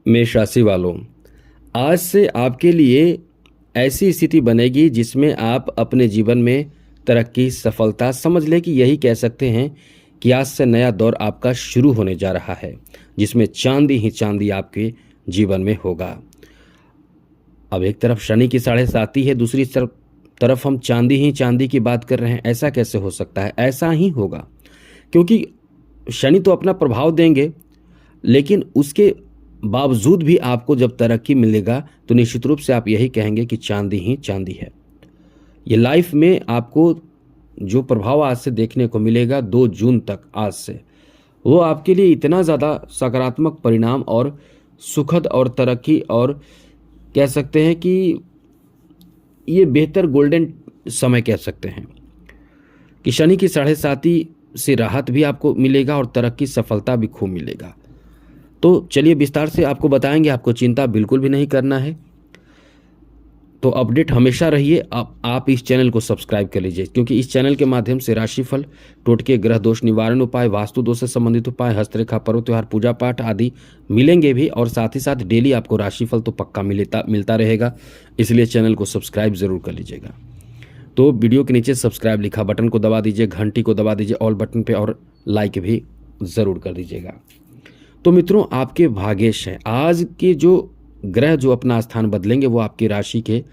मेष राशि वालों, आज से आपके लिए ऐसी स्थिति बनेगी जिसमें आप अपने जीवन में तरक्की, सफलता समझ लें कि यही कह सकते हैं कि आज से नया दौर आपका शुरू होने जा रहा है, जिसमें चांदी ही चांदी आपके जीवन में होगा। अब एक तरफ शनि की 7.5 है, दूसरी तरफ हम चांदी ही चांदी की बात कर रहे हैं। ऐसा कैसे हो सकता है? ऐसा ही होगा, क्योंकि शनि तो अपना प्रभाव देंगे, लेकिन उसके बावजूद भी आपको जब तरक्की मिलेगा तो निश्चित रूप से आप यही कहेंगे कि चांदी ही चांदी है। ये लाइफ में आपको जो प्रभाव आज से देखने को मिलेगा 2 जून तक, आज से वो आपके लिए इतना ज़्यादा सकारात्मक परिणाम और सुखद और तरक्की और कह सकते हैं कि ये बेहतर गोल्डन समय कह सकते हैं कि शनि की 7.5 से राहत भी आपको मिलेगा और तरक्की, सफलता भी खूब मिलेगा। तो चलिए विस्तार से आपको बताएंगे, आपको चिंता बिल्कुल भी नहीं करना है। तो अपडेट हमेशा रहिए। आप इस चैनल को सब्सक्राइब कर लीजिए, क्योंकि इस चैनल के माध्यम से राशिफल, टोटके, ग्रह दोष निवारण उपाय, वास्तु दोष से संबंधित उपाय, हस्तरेखा, पर्व त्योहार, पूजा पाठ आदि मिलेंगे भी, और साथ ही साथ डेली आपको राशिफल तो पक्का मिलता रहेगा। इसलिए चैनल को सब्सक्राइब जरूर कर लीजिएगा। तो वीडियो के नीचे सब्सक्राइब लिखा बटन को दबा दीजिए, घंटी को दबा दीजिए ऑल बटन पे, और लाइक भी ज़रूर कर दीजिएगा। तो मित्रों, आपके भाग्येश हैं। आज के जो ग्रह जो अपना स्थान बदलेंगे वो आपकी राशि के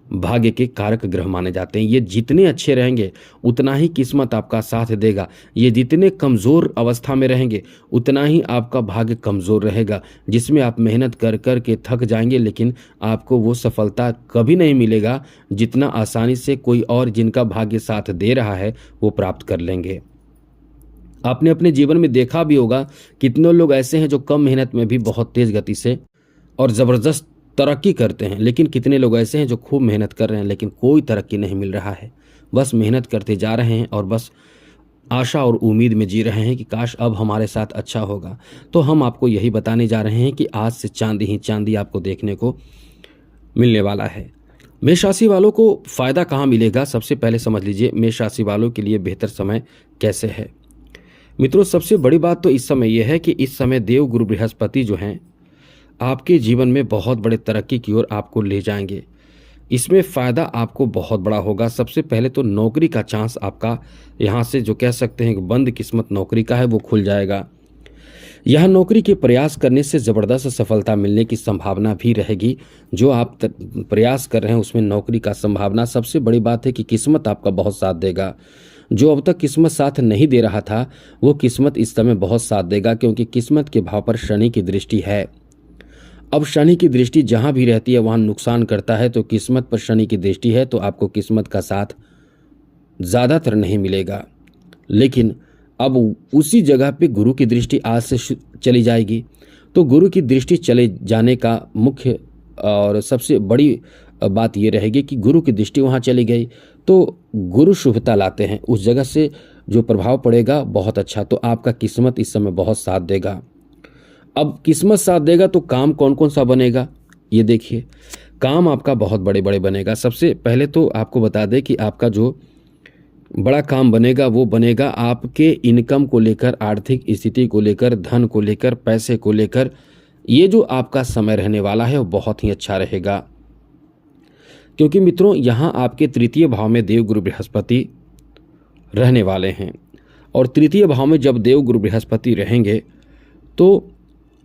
भाग्य के कारक ग्रह माने जाते हैं। ये जितने अच्छे रहेंगे उतना ही किस्मत आपका साथ देगा। ये जितने कमज़ोर अवस्था में रहेंगे उतना ही आपका भाग्य कमज़ोर रहेगा, जिसमें आप मेहनत कर कर के थक जाएंगे, लेकिन आपको वो सफलता कभी नहीं मिलेगा जितना आसानी से कोई और जिनका भाग्य साथ दे रहा है वो प्राप्त कर लेंगे। आपने अपने जीवन में देखा भी होगा, कितने लोग ऐसे हैं जो कम मेहनत में भी बहुत तेज़ गति से और ज़बरदस्त तरक्की करते हैं, लेकिन कितने लोग ऐसे हैं जो खूब मेहनत कर रहे हैं लेकिन कोई तरक्की नहीं मिल रहा है। बस मेहनत करते जा रहे हैं और बस आशा और उम्मीद में जी रहे हैं कि काश अब हमारे साथ अच्छा होगा। तो हम आपको यही बताने जा रहे हैं कि आज से चांदी ही चांदी आपको देखने को मिलने वाला है। मेष राशि वालों को फ़ायदा कहाँ मिलेगा? सबसे पहले समझ लीजिए मेष राशि वालों के लिए बेहतर समय कैसे है। मित्रों, सबसे बड़ी बात तो इस समय यह है कि इस समय देव गुरु बृहस्पति जो हैं आपके जीवन में बहुत बड़े तरक्की की ओर आपको ले जाएंगे। इसमें फ़ायदा आपको बहुत बड़ा होगा। सबसे पहले तो नौकरी का चांस आपका यहाँ से जो कह सकते हैं कि बंद किस्मत नौकरी का है वो खुल जाएगा। यह नौकरी के प्रयास करने से ज़बरदस्त सफलता मिलने की संभावना भी रहेगी। जो आप प्रयास कर रहे हैं उसमें नौकरी का संभावना। सबसे बड़ी बात है कि किस्मत आपका बहुत साथ देगा। जो अब तक किस्मत साथ नहीं दे रहा था वो किस्मत इस समय बहुत साथ देगा, क्योंकि किस्मत के भाव पर शनि की दृष्टि है। अब शनि की दृष्टि जहाँ भी रहती है वहाँ नुकसान करता है, तो किस्मत पर शनि की दृष्टि है तो आपको किस्मत का साथ ज़्यादातर नहीं मिलेगा। लेकिन अब उसी जगह पे गुरु की दृष्टि आज से चली जाएगी। तो गुरु की दृष्टि चले जाने का मुख्य और सबसे बड़ी बात ये रहेगी कि गुरु की दृष्टि वहाँ चली गई तो गुरु शुभता लाते हैं। उस जगह से जो प्रभाव पड़ेगा बहुत अच्छा, तो आपका किस्मत इस समय बहुत साथ देगा। अब किस्मत साथ देगा तो काम कौन कौन सा बनेगा ये देखिए। काम आपका बहुत बड़े बड़े बनेगा। सबसे पहले तो आपको बता दें कि आपका जो बड़ा काम बनेगा वो बनेगा आपके इनकम को लेकर, आर्थिक स्थिति को लेकर, धन को लेकर, पैसे को लेकर। ये जो आपका समय रहने वाला है वो बहुत ही अच्छा रहेगा, क्योंकि मित्रों यहाँ आपके तृतीय भाव में देव गुरु बृहस्पति रहने वाले हैं। और तृतीय भाव में जब देव गुरु बृहस्पति रहेंगे तो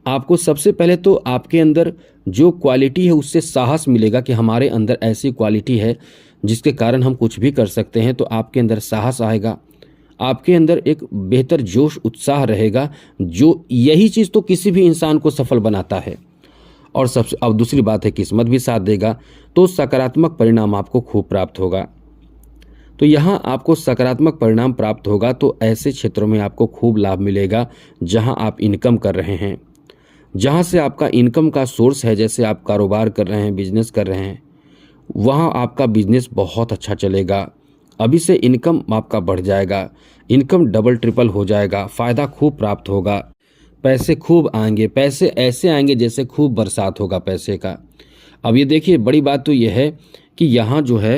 आपको सबसे पहले तो आपके अंदर जो क्वालिटी है उससे साहस मिलेगा कि हमारे अंदर ऐसी क्वालिटी है जिसके कारण हम कुछ भी कर सकते हैं। तो आपके अंदर साहस आएगा, आपके अंदर एक बेहतर जोश उत्साह रहेगा, जो यही चीज़ तो किसी भी इंसान को सफल बनाता है। और सबसे अब दूसरी बात है किस्मत भी साथ देगा, तो सकारात्मक परिणाम आपको खूब प्राप्त होगा। तो यहाँ आपको सकारात्मक परिणाम प्राप्त होगा तो ऐसे क्षेत्रों में आपको खूब लाभ मिलेगा जहाँ आप इनकम कर रहे हैं, जहाँ से आपका इनकम का सोर्स है। जैसे आप कारोबार कर रहे हैं, बिजनेस कर रहे हैं, वहाँ आपका बिजनेस बहुत अच्छा चलेगा। अभी से इनकम आपका बढ़ जाएगा, इनकम डबल ट्रिपल हो जाएगा, फ़ायदा खूब प्राप्त होगा, पैसे खूब आएंगे। पैसे ऐसे आएंगे जैसे खूब बरसात होगा पैसे का। अब ये देखिए, बड़ी बात तो ये है कि यहाँ जो है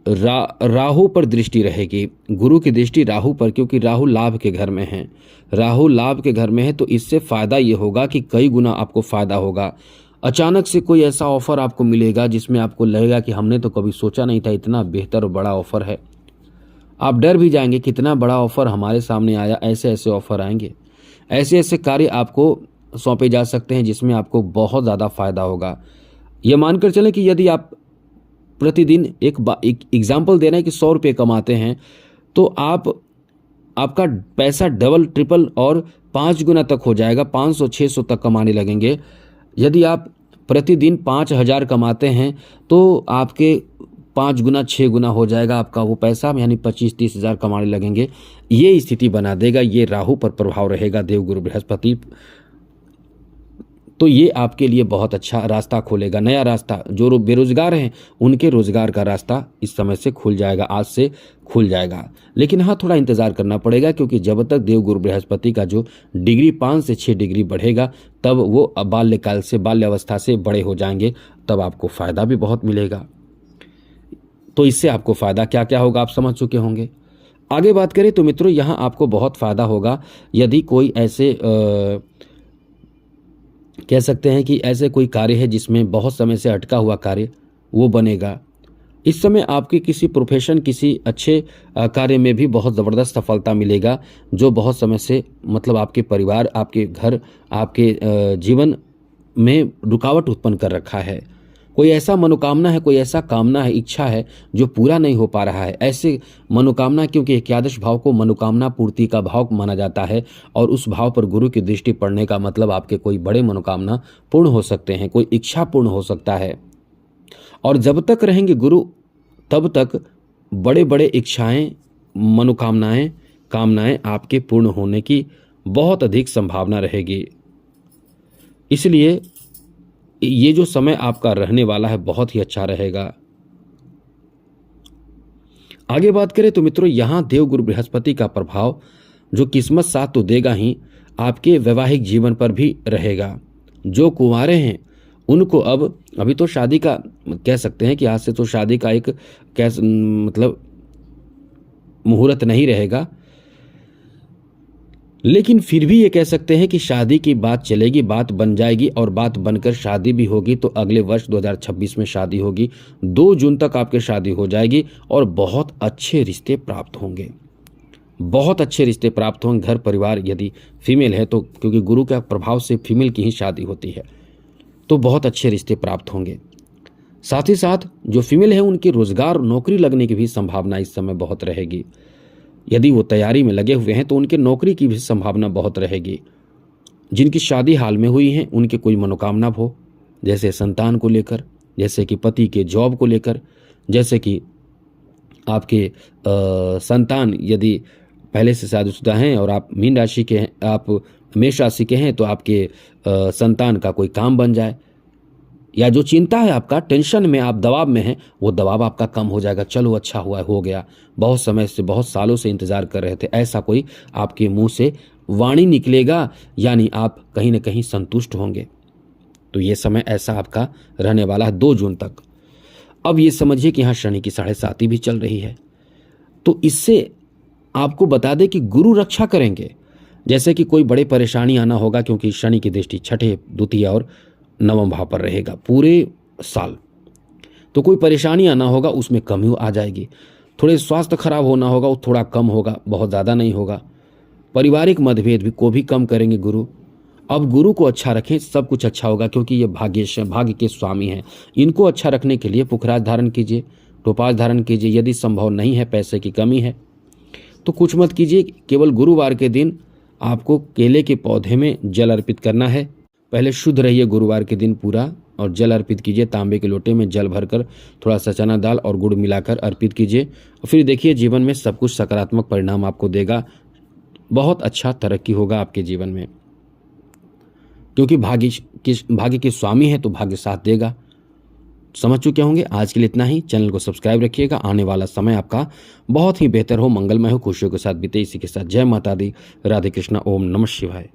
राहु पर दृष्टि रहेगी, गुरु की दृष्टि राहु पर, क्योंकि राहु लाभ के घर में है। राहु लाभ के घर में है तो इससे फ़ायदा ये होगा कि कई गुना आपको फ़ायदा होगा। अचानक से कोई ऐसा ऑफ़र आपको मिलेगा जिसमें आपको लगेगा कि हमने तो कभी सोचा नहीं था, इतना बेहतर और बड़ा ऑफ़र है। आप डर भी जाएंगे, कितना बड़ा ऑफ़र हमारे सामने आया। ऐसे ऐसे ऑफ़र आएंगे, ऐसे ऐसे कार्य आपको सौंपे जा सकते हैं जिसमें आपको बहुत ज़्यादा फ़ायदा होगा। ये मानकर चलें कि यदि आप प्रतिदिन एक एग्जाम्पल दे रहे हैं कि 100 रुपये कमाते हैं, तो आपका पैसा डबल ट्रिपल और 5 गुना तक हो जाएगा, 500-600 तक कमाने लगेंगे। यदि आप प्रतिदिन 5,000 कमाते हैं तो आपके 5 गुना 6 गुना हो जाएगा आपका वो पैसा, यानी 25-30 हज़ार कमाने लगेंगे। ये स्थिति बना देगा, ये राहु पर प्रभाव रहेगा देवगुरु बृहस्पति। तो ये आपके लिए बहुत अच्छा रास्ता खोलेगा, नया रास्ता। जो बेरोजगार हैं उनके रोजगार का रास्ता इस समय से खुल जाएगा, आज से खुल जाएगा। लेकिन हाँ, थोड़ा इंतजार करना पड़ेगा, क्योंकि जब तक देवगुरु बृहस्पति का जो डिग्री 5 से 6 डिग्री बढ़ेगा, तब वो बाल्यकाल से, बाल्यावस्था से बड़े हो जाएंगे, तब आपको फायदा भी बहुत मिलेगा। तो इससे आपको फायदा क्या क्या होगा आप समझ चुके होंगे। आगे बात करें तो मित्रों, यहाँ आपको बहुत फायदा होगा यदि कोई ऐसे कह सकते हैं कि ऐसे कोई कार्य है जिसमें बहुत समय से अटका हुआ कार्य वो बनेगा। इस समय आपके किसी प्रोफेशन, किसी अच्छे कार्य में भी बहुत ज़बरदस्त सफलता मिलेगा, जो बहुत समय से मतलब आपके परिवार, आपके घर, आपके जीवन में रुकावट उत्पन्न कर रखा है। कोई ऐसा मनोकामना है, कोई ऐसा कामना है, इच्छा है जो पूरा नहीं हो पा रहा है। ऐसे मनोकामना, क्योंकि एकादश भाव को मनोकामना पूर्ति का भाव माना जाता है, और उस भाव पर गुरु की दृष्टि पड़ने का मतलब आपके कोई बड़े मनोकामना पूर्ण हो सकते हैं, कोई इच्छा पूर्ण हो सकता है। और जब तक रहेंगे गुरु, तब तक बड़े बड़े इच्छाएं, मनोकामनाएं, कामनाएं आपके पूर्ण होने की बहुत अधिक संभावना रहेगी। इसलिए ये जो समय आपका रहने वाला है बहुत ही अच्छा रहेगा। आगे बात करें तो मित्रों, यहां देवगुरु बृहस्पति का प्रभाव जो किस्मत साथ तो देगा ही, आपके वैवाहिक जीवन पर भी रहेगा। जो कुंवारे हैं उनको अभी तो शादी का कह सकते हैं कि आज से तो शादी का एक मतलब मुहूर्त नहीं रहेगा, लेकिन फिर भी ये कह सकते हैं कि शादी की बात चलेगी, बात बन जाएगी, और बात बनकर शादी भी होगी तो अगले वर्ष 2026 में शादी होगी। 2 जून तक आपकी शादी हो जाएगी और बहुत अच्छे रिश्ते प्राप्त होंगे, बहुत अच्छे रिश्ते प्राप्त होंगे। घर परिवार यदि फीमेल है तो, क्योंकि गुरु के प्रभाव से फीमेल की ही शादी होती है, तो बहुत अच्छे रिश्ते प्राप्त होंगे। साथ ही साथ जो फीमेल है उनकी रोजगार, नौकरी लगने की भी संभावना इस समय बहुत रहेगी। यदि वो तैयारी में लगे हुए हैं तो उनके नौकरी की भी संभावना बहुत रहेगी। जिनकी शादी हाल में हुई है उनके कोई मनोकामना हो, जैसे संतान को लेकर, जैसे कि पति के जॉब को लेकर, जैसे कि आपके संतान यदि पहले से शादीशुदा हैं और आप मीन राशि के हैं, आप मेष राशि के हैं, तो आपके संतान का कोई काम बन जाए, या जो चिंता है आपका, टेंशन में आप दबाव में हैं, वो दबाव आपका कम हो जाएगा। चलो अच्छा हुआ, हो गया, बहुत समय से, बहुत सालों से इंतजार कर रहे थे, ऐसा कोई आपके मुंह से वाणी निकलेगा, यानी आप कहीं ना कहीं संतुष्ट होंगे। तो ये समय ऐसा आपका रहने वाला है 2 जून तक। अब ये समझिए कि यहाँ शनि की 7.5 भी चल रही है, तो इससे आपको बता दें कि गुरु रक्षा करेंगे। जैसे कि कोई बड़े परेशानी आना होगा, क्योंकि शनि की दृष्टि 6ठे, द्वितीय और 9वें भाव पर रहेगा पूरे साल, तो कोई परेशानी आना होगा उसमें कमी आ जाएगी। थोड़े स्वास्थ्य खराब होना होगा, वो थोड़ा कम होगा, बहुत ज़्यादा नहीं होगा। पारिवारिक मतभेद भी को भी कम करेंगे गुरु। अब गुरु को अच्छा रखें, सब कुछ अच्छा होगा, क्योंकि ये भाग्य के स्वामी हैं। इनको अच्छा रखने के लिए पुखराज धारण कीजिए, टोपाज धारण कीजिए। यदि संभव नहीं है, पैसे की कमी है, तो कुछ मत कीजिए। केवल गुरुवार के दिन आपको केले के पौधे में जल अर्पित करना है। पहले शुद्ध रहिए गुरुवार के दिन पूरा, और जल अर्पित कीजिए। तांबे के लोटे में जल भरकर थोड़ा सा चना दाल और गुड़ मिलाकर अर्पित कीजिए, और फिर देखिए जीवन में सब कुछ सकारात्मक परिणाम आपको देगा। बहुत अच्छा तरक्की होगा आपके जीवन में, क्योंकि भाग्य के स्वामी है तो भाग्य साथ देगा। समझ चुके होंगे। आज के लिए इतना ही। चैनल को सब्सक्राइब रखिएगा। आने वाला समय आपका बहुत ही बेहतर हो, मंगलमय हो, खुशियों के साथ बीते। इसी के साथ जय माता दी, राधे कृष्णा, ओम नमः शिवाय।